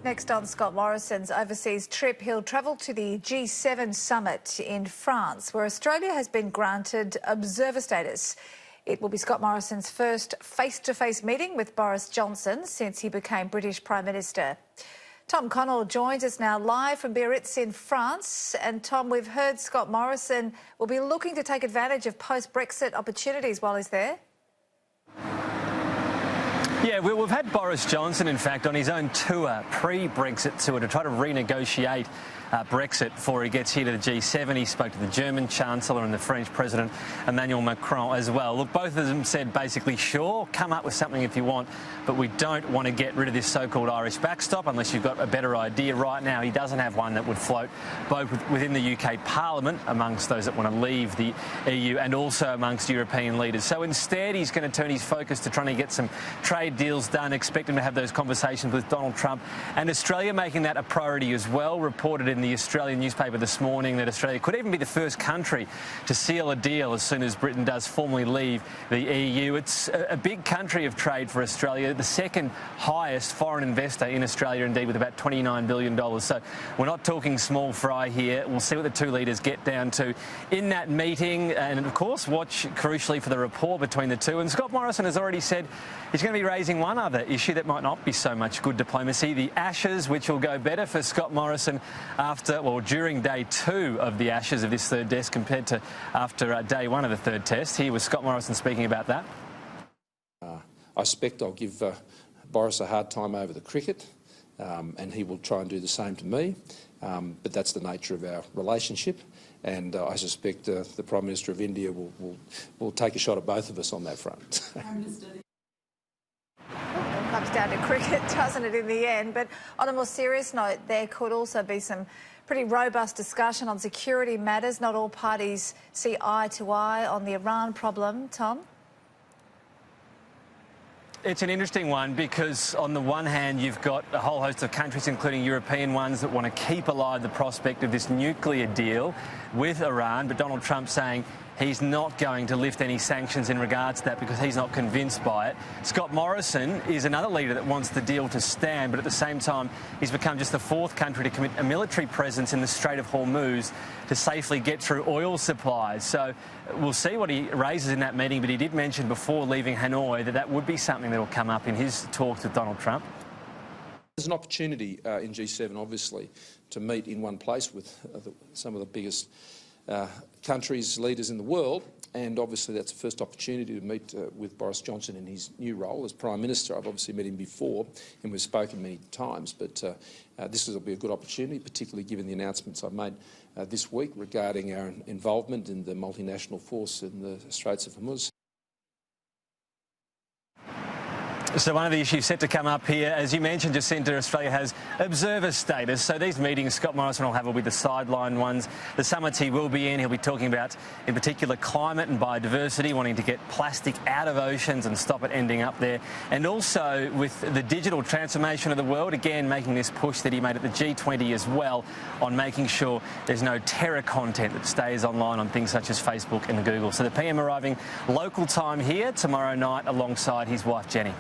Next on Scott Morrison's overseas trip, he'll travel to the G7 summit in France, where Australia has been granted observer status. It will be Scott Morrison's first face-to-face meeting with Boris Johnson since he became British Prime Minister. Tom Connell joins us now live from Biarritz in France. And Tom, we've heard Scott Morrison will be looking to take advantage of post-Brexit opportunities while he's there. Yeah, we've had Boris Johnson, in fact, on his own tour, pre-Brexit tour, to try to renegotiate Brexit before he gets here to the G7. He spoke to the German Chancellor and the French President, Emmanuel Macron, as well. Look, both of them said basically, sure, come up with something if you want, but we don't want to get rid of this so-called Irish backstop unless you've got a better idea. Right now, he doesn't have one that would float both within the UK Parliament, amongst those that want to leave the EU, and also amongst European leaders. So instead, he's going to turn his focus to trying to get some trade deals done. Expect him to have those conversations with Donald Trump, and Australia making that a priority as well. Reported in the Australian newspaper this morning that Australia could even be the first country to seal a deal as soon as Britain does formally leave the EU. It's a big country of trade for Australia, the second highest foreign investor in Australia, indeed, with about $29 billion. So we're not talking small fry here. We'll see what the two leaders get down to in that meeting, and of course watch crucially for the rapport between the two. And Scott Morrison has already said he's going to be raising one other issue that might not be so much good diplomacy, the Ashes, which will go better for Scott Morrison during day two of the Ashes of this third test compared to after day one of the third test. Here was Scott Morrison speaking about that. I suspect I'll give Boris a hard time over the cricket, and he will try and do the same to me, but that's the nature of our relationship, and I suspect the Prime Minister of India will take a shot at both of us on that front. Comes down to cricket, doesn't it, in the end? But on a more serious note, there could also be some pretty robust discussion on security matters. Not all parties see eye to eye on the Iran problem. Tom? It's an interesting one because on the one hand you've got a whole host of countries, including European ones, that want to keep alive the prospect of this nuclear deal with Iran, but Donald Trump saying he's not going to lift any sanctions in regards to that because he's not convinced by it. Scott Morrison is another leader that wants the deal to stand, but at the same time he's become just the fourth country to commit a military presence in the Strait of Hormuz to safely get through oil supplies. So we'll see what he raises in that meeting, but he did mention before leaving Hanoi that that would be something that will come up in his talks with Donald Trump. There's an opportunity in G7, obviously, to meet in one place with some of the biggest countries, leaders in the world, and obviously that's the first opportunity to meet with Boris Johnson in his new role as Prime Minister. I've obviously met him before and we've spoken many times, but this will be a good opportunity, particularly given the announcements I've made this week regarding our involvement in the multinational force in the Straits of Hormuz. So one of the issues set to come up here, as you mentioned, Jacinta, Australia has observer status. So these meetings Scott Morrison will have will be the sideline ones. The summits he will be in, he'll be talking about, in particular, climate and biodiversity, wanting to get plastic out of oceans and stop it ending up there. And also with the digital transformation of the world, again, making this push that he made at the G20 as well on making sure there's no terror content that stays online on things such as Facebook and Google. So the PM arriving local time here tomorrow night alongside his wife, Jenny.